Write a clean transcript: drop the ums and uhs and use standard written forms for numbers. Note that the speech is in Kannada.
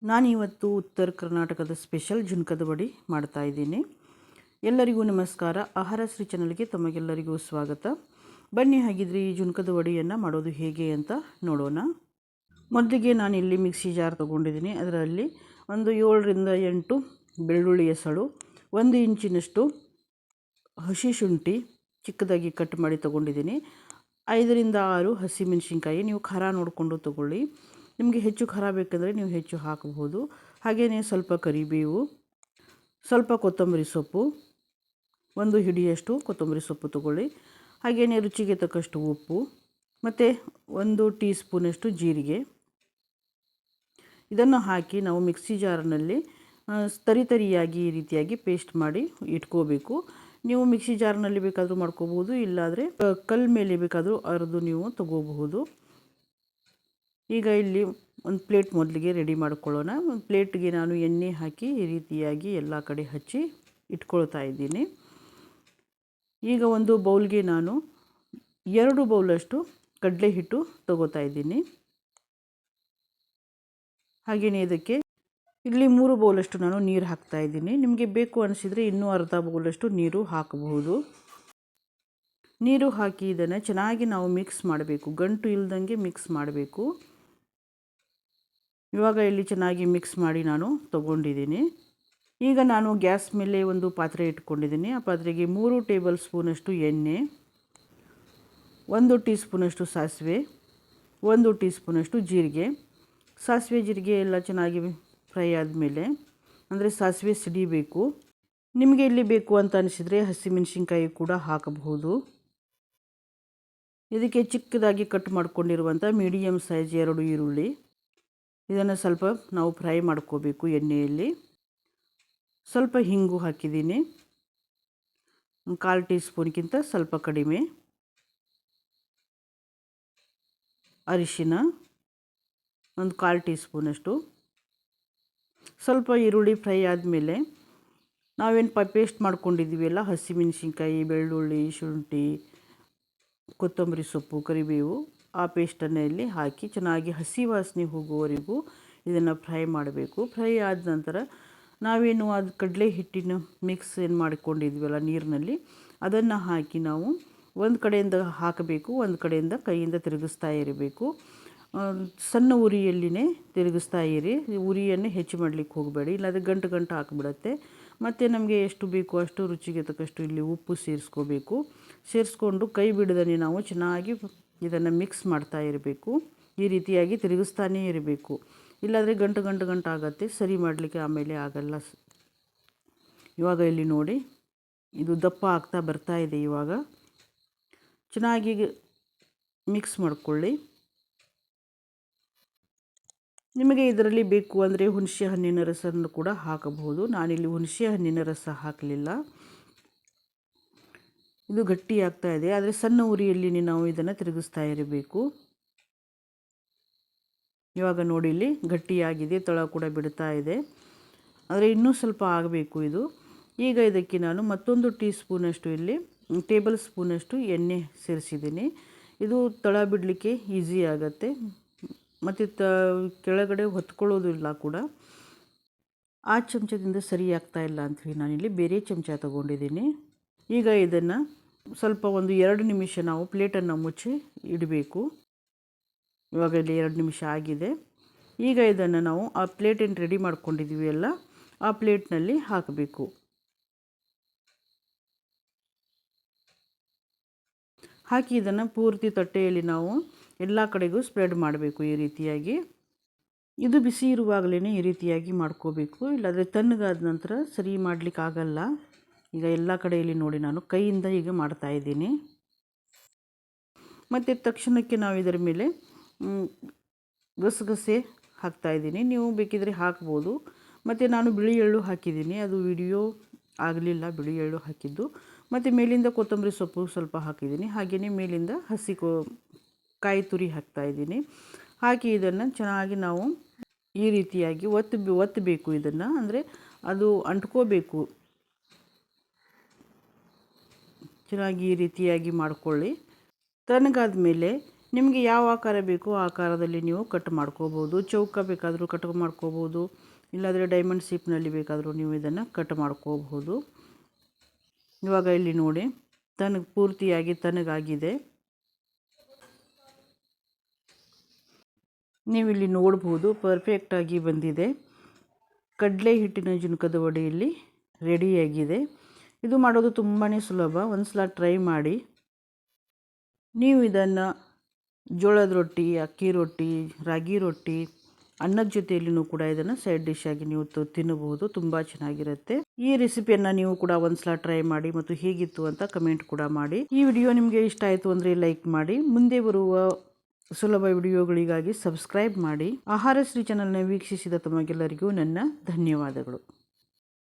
ನಾನಿವತ್ತು ಉತ್ತರ ಕರ್ನಾಟಕದ ಸ್ಪೆಷಲ್ ಜುನ್ಕದ ವಡಿ ಮಾಡ್ತಾ ಇದ್ದೀನಿ. ಎಲ್ಲರಿಗೂ ನಮಸ್ಕಾರ. ಆಹಾರ ಶ್ರೀ ಚಾನಲ್ಗೆ ತಮಗೆಲ್ಲರಿಗೂ ಸ್ವಾಗತ. ಬನ್ನಿ ಹಾಗಿದ್ರೆ ಈ ಜುನ್ಕದ ವಡಿಯನ್ನು ಮಾಡೋದು ಹೇಗೆ ಅಂತ ನೋಡೋಣ. ಮೊದಲಿಗೆ ನಾನಿಲ್ಲಿ ಮಿಕ್ಸಿ ಜಾರ್ ತೊಗೊಂಡಿದ್ದೀನಿ. ಅದರಲ್ಲಿ ಒಂದು 7ರಿಂದ 8 ಬೆಳ್ಳುಳ್ಳಿ ಎಸಳು, 1 ಇಂಚಿನಷ್ಟು ಹಸಿ ಶುಂಠಿ ಚಿಕ್ಕದಾಗಿ ಕಟ್ ಮಾಡಿ ತೊಗೊಂಡಿದ್ದೀನಿ. 5ರಿಂದ 6 ಹಸಿಮೆಣಸಿನ್ಕಾಯಿ, ನೀವು ಖಾರ ನೋಡಿಕೊಂಡು ತೊಗೊಳ್ಳಿ. ನಿಮಗೆ ಹೆಚ್ಚು ಖಾರ ಬೇಕಂದರೆ ನೀವು ಹೆಚ್ಚು ಹಾಕಬಹುದು. ಹಾಗೆಯೇ ಸ್ವಲ್ಪ ಕರಿಬೇವು, ಸ್ವಲ್ಪ ಕೊತ್ತಂಬರಿ ಸೊಪ್ಪು, 1 ಹಿಡಿಯಷ್ಟು ಕೊತ್ತಂಬರಿ ಸೊಪ್ಪು ತೊಗೊಳ್ಳಿ. ಹಾಗೆಯೇ ರುಚಿಗೆ ತಕ್ಕಷ್ಟು ಉಪ್ಪು ಮತ್ತು 1 ಟೀ ಸ್ಪೂನಷ್ಟು ಜೀರಿಗೆ. ಇದನ್ನು ಹಾಕಿ ನಾವು ಮಿಕ್ಸಿ ಜಾರ್ನಲ್ಲಿ ತರಿಯಾಗಿ ಈ ರೀತಿಯಾಗಿ ಪೇಸ್ಟ್ ಮಾಡಿ ಇಟ್ಕೋಬೇಕು. ನೀವು ಮಿಕ್ಸಿ ಜಾರ್ನಲ್ಲಿ ಬೇಕಾದರೂ ಮಾಡ್ಕೋಬಹುದು, ಇಲ್ಲಾದರೆ ಕಲ್ಲು ಮೇಲೆ ಬೇಕಾದರೂ ಅರೆದು ನೀವು ತಗೋಬಹುದು. ಈಗ ಇಲ್ಲಿ ಒಂದು ಪ್ಲೇಟ್ ಮೊದಲಿಗೆ ರೆಡಿ ಮಾಡ್ಕೊಳ್ಳೋಣ. ಒಂದು ಪ್ಲೇಟ್ಗೆ ನಾನು ಎಣ್ಣೆ ಹಾಕಿ ಈ ರೀತಿಯಾಗಿ ಎಲ್ಲ ಕಡೆ ಹಚ್ಚಿ ಇಟ್ಕೊಳ್ತಾ ಇದ್ದೀನಿ. ಈಗ ಒಂದು ಬೌಲ್ಗೆ ನಾನು 2 ಬೌಲಷ್ಟು ಕಡಲೆ ಹಿಟ್ಟು ತಗೋತಾ ಇದ್ದೀನಿ. ಹಾಗೆಯೇ ಇದಕ್ಕೆ ಇಲ್ಲಿ 3 ಬೌಲಷ್ಟು ನಾನು ನೀರು ಹಾಕ್ತಾ ಇದ್ದೀನಿ. ನಿಮಗೆ ಬೇಕು ಅನಿಸಿದರೆ ಇನ್ನೂ ಅರ್ಧ ಬೌಲಷ್ಟು ನೀರು ಹಾಕಬಹುದು. ನೀರು ಹಾಕಿ ಇದನ್ನು ಚೆನ್ನಾಗಿ ನಾವು ಮಿಕ್ಸ್ ಮಾಡಬೇಕು, ಗಂಟು ಇಲ್ದಂಗೆ ಮಿಕ್ಸ್ ಮಾಡಬೇಕು. ಇವಾಗ ಇಲ್ಲಿ ಚೆನ್ನಾಗಿ ಮಿಕ್ಸ್ ಮಾಡಿ ನಾನು ತಗೊಂಡಿದ್ದೀನಿ. ಈಗ ನಾನು ಗ್ಯಾಸ್ ಮೇಲೆ ಒಂದು ಪಾತ್ರೆ ಇಟ್ಕೊಂಡಿದ್ದೀನಿ. ಆ ಪಾತ್ರೆಗೆ 3 ಟೇಬಲ್ ಸ್ಪೂನಷ್ಟು ಎಣ್ಣೆ, 1 ಟೀ ಸ್ಪೂನಷ್ಟು ಸಾಸಿವೆ, 1 ಟೀ ಸ್ಪೂನಷ್ಟು ಜೀರಿಗೆ. ಸಾಸಿವೆ ಜೀರಿಗೆ ಎಲ್ಲ ಚೆನ್ನಾಗಿ ಫ್ರೈ ಆದಮೇಲೆ, ಅಂದರೆ ಸಾಸಿವೆ ಸಿಡಿಬೇಕು. ನಿಮಗೆ ಇಲ್ಲಿ ಬೇಕು ಅಂತ ಅನಿಸಿದರೆ ಹಸಿಮೆಣಸಿನ್ಕಾಯಿ ಕೂಡ ಹಾಕಬಹುದು. ಇದಕ್ಕೆ ಚಿಕ್ಕದಾಗಿ ಕಟ್ ಮಾಡ್ಕೊಂಡಿರುವಂಥ ಮೀಡಿಯಮ್ ಸೈಜ್ 2 ಈರುಳ್ಳಿ, ಇದನ್ನು ಸ್ವಲ್ಪ ನಾವು ಫ್ರೈ ಮಾಡ್ಕೋಬೇಕು ಎಣ್ಣೆಯಲ್ಲಿ. ಸ್ವಲ್ಪ ಹಿಂಗು ಹಾಕಿದ್ದೀನಿ, 1/4 ಟೀ ಸ್ಪೂನ್ಗಿಂತ ಸ್ವಲ್ಪ ಕಡಿಮೆ. ಅರಿಶಿನ 1/4 ಟೀ ಸ್ಪೂನಷ್ಟು. ಸ್ವಲ್ಪ ಈರುಳ್ಳಿ ಫ್ರೈ ಆದಮೇಲೆ ನಾವೇನು ಪೇಸ್ಟ್ ಮಾಡ್ಕೊಂಡಿದ್ದೀವಲ್ಲ, ಹಸಿಮೆಣಸಿನ್ಕಾಯಿ, ಬೆಳ್ಳುಳ್ಳಿ, ಶುಂಠಿ, ಕೊತ್ತಂಬರಿ ಸೊಪ್ಪು, ಕರಿಬೇವು, ಆ ಪೇಸ್ಟನ್ನು ಇಲ್ಲಿ ಹಾಕಿ ಚೆನ್ನಾಗಿ ಹಸಿ ವಾಸನೆ ಹೋಗುವವರೆಗೂ ಇದನ್ನು ಫ್ರೈ ಮಾಡಬೇಕು. ಫ್ರೈ ಆದ ನಂತರ ನಾವೇನು ಅದು ಕಡಲೆ ಹಿಟ್ಟಿನ ಮಿಕ್ಸ್ ಏನು ಮಾಡಿಕೊಂಡಿದ್ವಲ್ಲ ನೀರಿನಲ್ಲಿ, ಅದನ್ನು ಹಾಕಿ ನಾವು ಒಂದು ಕಡೆಯಿಂದ ಹಾಕಬೇಕು, ಒಂದು ಕಡೆಯಿಂದ ಕೈಯಿಂದ ತಿರುಗಿಸ್ತಾ ಇರಬೇಕು. ಸಣ್ಣ ಉರಿಯಲ್ಲಿನೇ ತಿರುಗಿಸ್ತಾ ಇರಿ. ಉರಿಯನ್ನು ಹೆಚ್ಚು ಮಾಡಲಿಕ್ಕೆ ಹೋಗಬೇಡಿ, ಇಲ್ಲಾಂದರೆ ಗಂಟು ಹಾಕಿಬಿಡುತ್ತೆ. ಮತ್ತು ನಮಗೆ ಎಷ್ಟು ಬೇಕು ಅಷ್ಟು ರುಚಿಗೆ ತಕ್ಕಷ್ಟು ಇಲ್ಲಿ ಉಪ್ಪು ಸೇರಿಸ್ಕೋಬೇಕು. ಸೇರಿಸ್ಕೊಂಡು ಕೈ ಬಿಡದೇ ನಾವು ಚೆನ್ನಾಗಿ ಇದನ್ನು ಮಿಕ್ಸ್ ಮಾಡ್ತಾ ಇರಬೇಕು. ಈ ರೀತಿಯಾಗಿ ತಿರುಗಿಸ್ತಾನೇ ಇರಬೇಕು, ಇಲ್ಲಾಂದರೆ ಗಂಟು ಆಗುತ್ತೆ, ಸರಿ ಮಾಡಲಿಕ್ಕೆ ಆಮೇಲೆ ಆಗಲ್ಲ. ಇವಾಗ ಇಲ್ಲಿ ನೋಡಿ, ಇದು ದಪ್ಪ ಆಗ್ತಾ ಬರ್ತಾ ಇದೆ. ಇವಾಗ ಚೆನ್ನಾಗಿ ಮಿಕ್ಸ್ ಮಾಡಿಕೊಳ್ಳಿ. ನಿಮಗೆ ಇದರಲ್ಲಿ ಬೇಕು ಅಂದರೆ ಹುಣಸೆ ಹಣ್ಣಿನ ರಸವನ್ನು ಕೂಡ ಹಾಕಬಹುದು. ನಾನಿಲ್ಲಿ ಹುಣಸೆ ಹಣ್ಣಿನ ರಸ ಹಾಕಲಿಲ್ಲ. ಇದು ಗಟ್ಟಿ ಆಗ್ತಾ ಇದೆ, ಆದರೆ ಸಣ್ಣ ಉರಿಯಲ್ಲಿ ನಾವು ಇದನ್ನು ತಿರುಗಿಸ್ತಾ ಇರಬೇಕು. ಇವಾಗ ನೋಡಿ, ಇಲ್ಲಿ ಗಟ್ಟಿಯಾಗಿದೆ, ತಳ ಕೂಡ ಬಿಡ್ತಾ ಇದೆ, ಆದರೆ ಇನ್ನೂ ಸ್ವಲ್ಪ ಆಗಬೇಕು ಇದು. ಈಗ ಇದಕ್ಕೆ ನಾನು ಮತ್ತೊಂದು ಟೀ ಸ್ಪೂನಷ್ಟು ಇಲ್ಲಿ ಟೇಬಲ್ ಸ್ಪೂನಷ್ಟು ಎಣ್ಣೆ ಸೇರಿಸಿದ್ದೀನಿ. ಇದು ತಳ ಬಿಡಲಿಕ್ಕೆ ಈಸಿ ಆಗುತ್ತೆ ಮತ್ತು ಕೆಳಗಡೆ ಹೊತ್ಕೊಳ್ಳೋದಿಲ್ಲ ಕೂಡ. ಆ ಚಮಚದಿಂದ ಸರಿ ಆಗ್ತಾ ಇಲ್ಲ ಅಂಥೇಳಿ ನಾನಿಲ್ಲಿ ಬೇರೆ ಚಮಚ ತಗೊಂಡಿದ್ದೀನಿ. ಈಗ ಇದನ್ನು ಸ್ವಲ್ಪ ಒಂದು 2 ನಿಮಿಷ ನಾವು ಪ್ಲೇಟನ್ನು ಮುಚ್ಚಿ ಇಡಬೇಕು. ಇವಾಗ ಇಲ್ಲಿ 2 ನಿಮಿಷ ಆಗಿದೆ. ಈಗ ಇದನ್ನು ನಾವು ಆ ಪ್ಲೇಟನ್ನು ರೆಡಿ ಮಾಡ್ಕೊಂಡಿದ್ದೀವಿ ಅಲ್ಲ, ಆ ಪ್ಲೇಟ್ನಲ್ಲಿ ಹಾಕಬೇಕು. ಹಾಕಿ ಇದನ್ನು ಪೂರ್ತಿ ತಟ್ಟೆಯಲ್ಲಿ ನಾವು ಎಲ್ಲ ಕಡೆಗೂ ಸ್ಪ್ರೆಡ್ ಮಾಡಬೇಕು. ಈ ರೀತಿಯಾಗಿ ಇದು ಬಿಸಿ ಇರುವಾಗಲೇ ಈ ರೀತಿಯಾಗಿ ಮಾಡ್ಕೋಬೇಕು, ಇಲ್ಲಾಂದರೆ ತಣ್ಣಗಾದ ನಂತರ ಸರಿ ಮಾಡಲಿಕ್ಕಾಗಲ್ಲ. ಈಗ ಎಲ್ಲ ಕಡೆಯಲ್ಲಿ ನೋಡಿ, ನಾನು ಕೈಯಿಂದ ಈಗ ಮಾಡ್ತಾಯಿದ್ದೀನಿ. ಮತ್ತು ತಕ್ಷಣಕ್ಕೆ ನಾವು ಇದರ ಮೇಲೆ ಗಸಗಸೆ ಹಾಕ್ತಾಯಿದ್ದೀನಿ. ನೀವು ಬೇಕಿದ್ರೆ ಹಾಕ್ಬೋದು. ಮತ್ತು ನಾನು ಬಿಳಿ ಎಳ್ಳು ಹಾಕಿದ್ದೀನಿ, ಅದು ವಿಡಿಯೋ ಆಗಲಿಲ್ಲ ಬಿಳಿ ಎಳ್ಳು ಹಾಕಿದ್ದು. ಮತ್ತು ಮೇಲಿಂದ ಕೊತ್ತಂಬರಿ ಸೊಪ್ಪು ಸ್ವಲ್ಪ ಹಾಕಿದ್ದೀನಿ. ಹಾಗೆಯೇ ಮೇಲಿಂದ ಹಸಿ ಕಾಯಿ ತುರಿ ಹಾಕ್ತಾಯಿದ್ದೀನಿ. ಹಾಕಿ ಇದನ್ನು ಚೆನ್ನಾಗಿ ನಾವು ಈ ರೀತಿಯಾಗಿ ಒತ್ತಬೇಕು. ಇದನ್ನು ಅಂದರೆ ಅದು ಅಂಟ್ಕೋಬೇಕು. ಚೆನ್ನಾಗಿ ಈ ರೀತಿಯಾಗಿ ಮಾಡಿಕೊಳ್ಳಿ. ತಣ್ಣಗಾದ ಮೇಲೆ ನಿಮಗೆ ಯಾವ ಆಕಾರ ಬೇಕೋ ಆ ಆಕಾರದಲ್ಲಿ ನೀವು ಕಟ್ ಮಾಡ್ಕೋಬೋದು. ಚೌಕ ಬೇಕಾದರೂ ಕಟ್ ಮಾಡ್ಕೋಬೋದು, ಇಲ್ಲಾಂದರೆ ಡೈಮಂಡ್ ಶೇಪ್ನಲ್ಲಿ ಬೇಕಾದರೂ ನೀವು ಇದನ್ನು ಕಟ್ ಮಾಡ್ಕೋಬಹುದು. ಇವಾಗ ಇಲ್ಲಿ ನೋಡಿ ಪೂರ್ತಿಯಾಗಿ ತನಗಾಗಿದೆ. ನೀವಿಲ್ಲಿ ನೋಡ್ಬೋದು ಪರ್ಫೆಕ್ಟಾಗಿ ಬಂದಿದೆ. ಕಡಲೆ ಹಿಟ್ಟಿನ ಜುನ್ಕದ ವಡೆ ಇಲ್ಲಿ ರೆಡಿಯಾಗಿದೆ. ಇದು ಮಾಡೋದು ತುಂಬಾ ಸುಲಭ. ಒಂದು ಸಲ ಟ್ರೈ ಮಾಡಿ. ನೀವು ಇದನ್ನು ಜೋಳದ ರೊಟ್ಟಿ, ಅಕ್ಕಿ ರೊಟ್ಟಿ, ರಾಗಿ ರೊಟ್ಟಿ, ಅನ್ನದ ಜೊತೆಯಲ್ಲಿಯೂ ಕೂಡ ಇದನ್ನು ಸೈಡ್ ಡಿಶ್ ಆಗಿ ನೀವು ತಿನ್ನಬಹುದು. ತುಂಬ ಚೆನ್ನಾಗಿರುತ್ತೆ. ಈ ರೆಸಿಪಿಯನ್ನು ನೀವು ಕೂಡ ಒಂದು ಸಲ ಟ್ರೈ ಮಾಡಿ ಮತ್ತು ಹೇಗಿತ್ತು ಅಂತ ಕಮೆಂಟ್ ಕೂಡ ಮಾಡಿ. ಈ ವಿಡಿಯೋ ನಿಮಗೆ ಇಷ್ಟ ಆಯಿತು ಅಂದರೆ ಲೈಕ್ ಮಾಡಿ. ಮುಂದೆ ಬರುವ ಸುಲಭ ವಿಡಿಯೋಗಳಿಗಾಗಿ ಸಬ್ಸ್ಕ್ರೈಬ್ ಮಾಡಿ. ಆಹಾರಶ್ರೀ ಚಾನಲ್ನ ವೀಕ್ಷಿಸಿದ ತಮಗೆಲ್ಲರಿಗೂ ನನ್ನ ಧನ್ಯವಾದಗಳು.